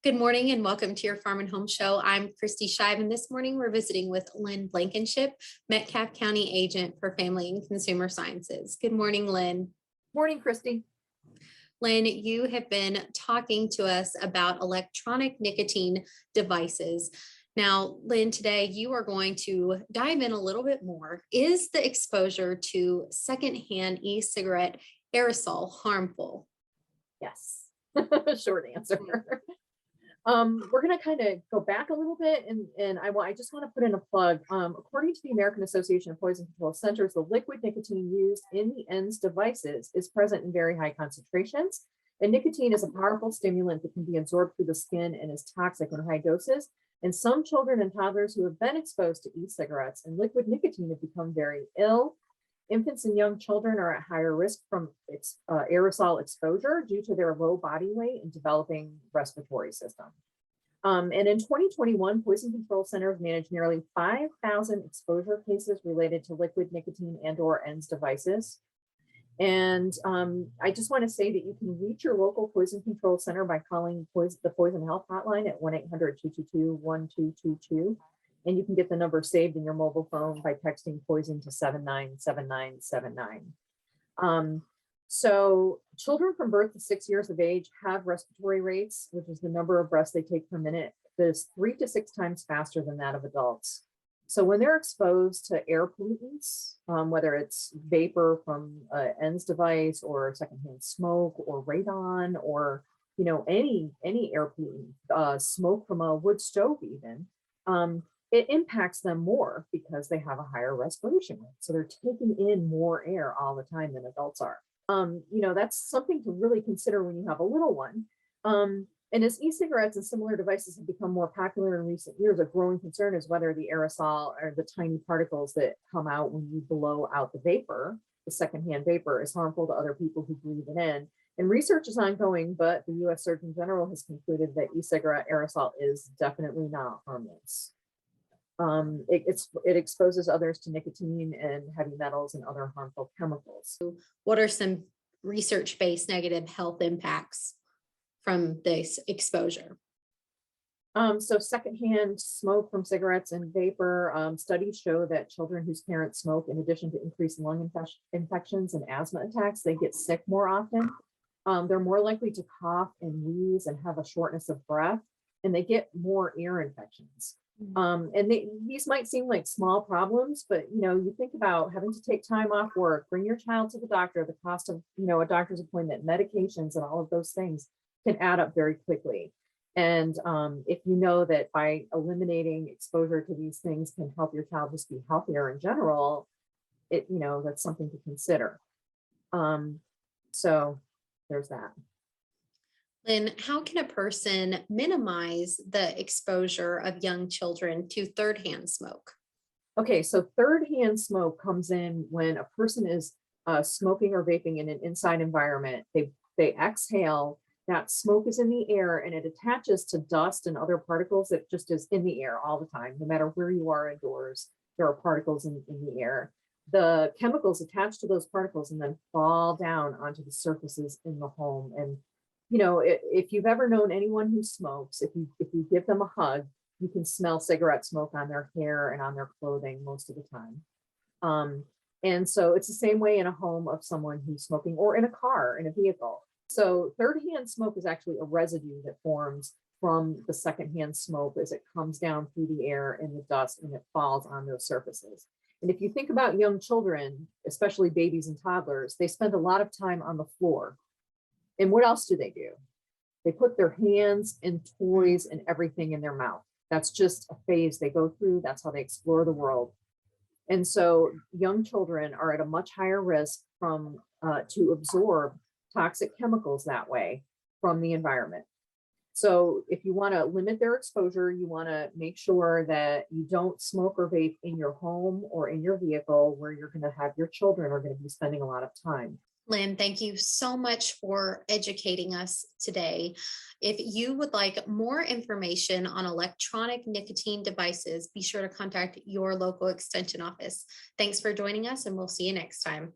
Good morning and welcome to your Farm and Home Show. I'm Kristi Shive, and this morning we're visiting with Lynn Blankenship, Metcalfe County Agent for Family and Consumer Sciences. Good morning, Lynn. Morning, Kristi. Lynn, you have been talking to us about electronic nicotine devices. Now, Lynn, today you are going to dive in a little bit more. Is the exposure to secondhand e-cigarette aerosol harmful? Yes, short answer. We're going to kind of go back a little bit, and I just want to put in a plug. According to the American Association of Poison Control Centers, the liquid nicotine used in the ENDS devices is present in very high concentrations, and nicotine is a powerful stimulant that can be absorbed through the skin and is toxic in high doses. And some children and toddlers who have been exposed to e-cigarettes and liquid nicotine have become very ill. Infants and young children are at higher risk from aerosol exposure due to their low body weight and developing respiratory system. And in 2021, Poison Control Centers managed nearly 5,000 exposure cases related to liquid nicotine and/or ENDS devices. And I just want to say that you can reach your local poison control center by calling the Poison Health Hotline at 1-800-222-1222. And you can get the number saved in your mobile phone by texting poison to 797979. So children from birth to 6 years of age have respiratory rates, which is the number of breaths they take per minute, that is 3 to 6 times faster than that of adults. So when they're exposed to air pollutants, whether it's vapor from an ENDS device or secondhand smoke or radon or any air pollutant, smoke from a wood stove even, it impacts them more because they have a higher respiration rate. So they're taking in more air all the time than adults are. That's something to really consider when you have a little one. And as e-cigarettes and similar devices have become more popular in recent years, a growing concern is whether the aerosol or the tiny particles that come out when you blow out the vapor, the secondhand vapor, is harmful to other people who breathe it in. And research is ongoing, but the U.S. Surgeon General has concluded that e-cigarette aerosol is definitely not harmless. It exposes others to nicotine and heavy metals and other harmful chemicals. What are some research-based negative health impacts from this exposure? So secondhand smoke from cigarettes and vapor, studies show that children whose parents smoke, in addition to increased lung infections and asthma attacks, they get sick more often. They're more likely to cough and wheeze and have a shortness of breath, and they get more ear infections. And these might seem like small problems, but you think about having to take time off work, bring your child to the doctor, the cost of a doctor's appointment, medications, and all of those things can add up very quickly. And if you know that by eliminating exposure to these things can help your child just be healthier in general, that's something to consider. So there's that. Lynn, how can a person minimize the exposure of young children to thirdhand smoke? Okay, so thirdhand smoke comes in when a person is smoking or vaping in an inside environment. They exhale, that smoke is in the air and it attaches to dust and other particles that just is in the air all the time. No matter where you are indoors, there are particles in the air. The chemicals attach to those particles and then fall down onto the surfaces in the home. And if you've ever known anyone who smokes, if you give them a hug, you can smell cigarette smoke on their hair and on their clothing most of the time. And so it's the same way in a home of someone who's smoking, or in a car, in a vehicle. So thirdhand smoke is actually a residue that forms from the secondhand smoke as it comes down through the air and the dust and it falls on those surfaces. And if you think about young children, especially babies and toddlers, they spend a lot of time on the floor. And what else do? They put their hands and toys and everything in their mouth. That's just a phase they go through. That's how they explore the world. And so young children are at a much higher risk to absorb toxic chemicals that way from the environment. So if you want to limit their exposure, you want to make sure that you don't smoke or vape in your home or in your vehicle where you're going to have your children are going to be spending a lot of time. Lynn, thank you so much for educating us today. If you would like more information on electronic nicotine devices, be sure to contact your local extension office. Thanks for joining us, and we'll see you next time.